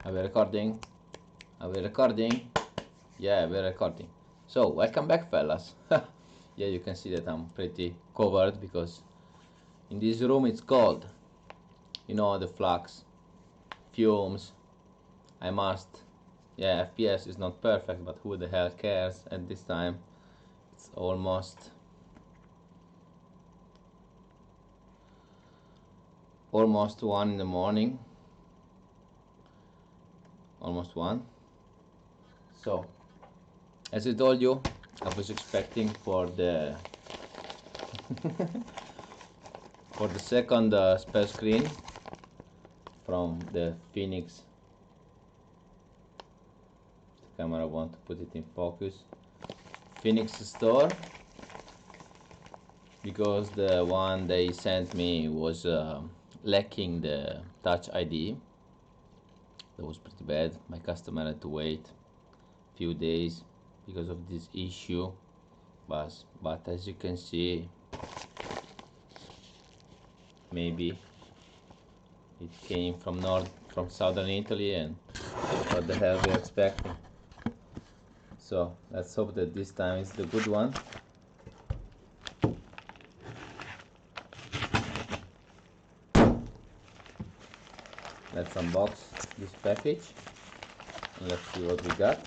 Are we recording? Are we recording? Yeah, we're recording. So, welcome back, fellas. Yeah, you can see that I'm pretty covered because in this room it's cold. You know, the flux, fumes. I must. Yeah, FPS is not perfect, but who the hell cares at this time? It's almost 1 in the morning. Almost 1. So, as I told you, I was expecting for the for the second spare screen from the Phoenix. The camera, I want to put it in focus. Phoenixstore, because the one they sent me was lacking the Touch ID. That was pretty bad. My customer had to wait a few days because of this issue, but as you can see, maybe it came from southern Italy, and what the hell we're expecting. So let's hope that this time is the good one. Let's unbox this package and let's see what we got.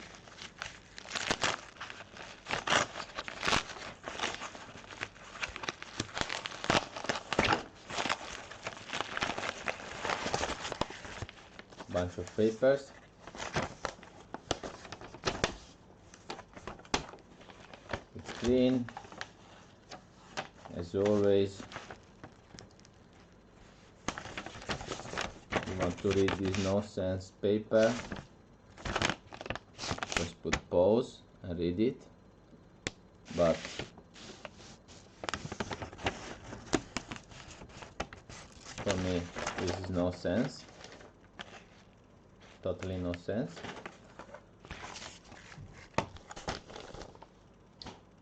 Bunch of papers. It's clean as always. You want to read this nonsense paper, just put pause and read it, but for me this is no sense. Totally no sense.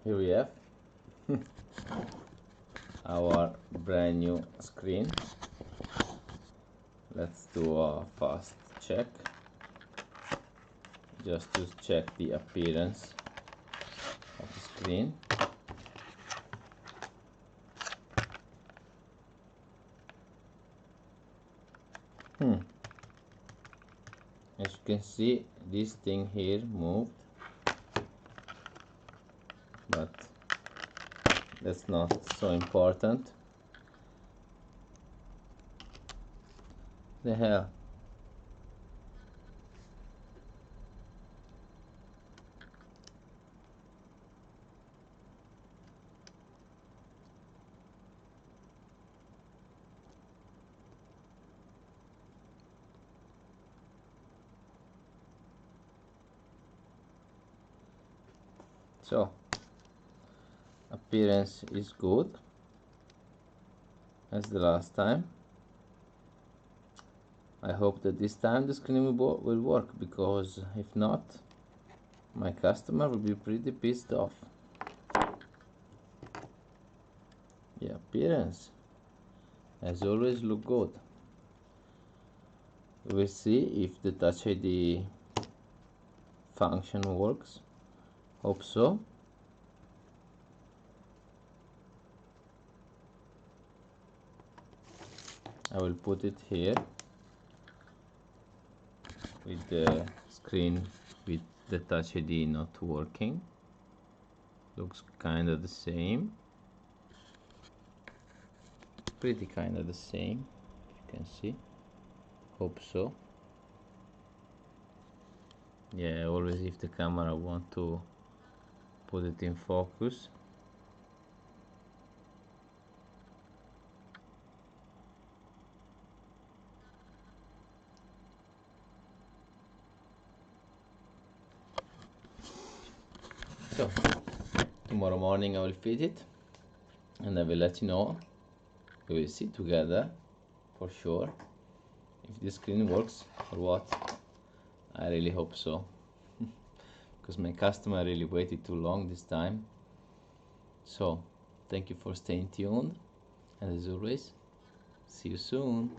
Here we have our brand new screen. Let's do a fast check just to check the appearance of the screen. As you can see, this thing here moved, but that's not so important. The hell. So, appearance is good as the last time. I hope that this time the screen will work, because if not, my customer will be pretty pissed off. The appearance as always look good. We'll see if the Touch ID function works. Hope so. I will put it here with the screen with the Touch ID not working. Looks kind of the same. Pretty kind of the same, if you can see. Hope so. Yeah, always if the camera want to put it in focus. So tomorrow morning I will fit it and I will let you know. We will see together for sure if the screen works or what. I really hope so, because my customer really waited too long this time. So thank you for staying tuned, and as always, see you soon.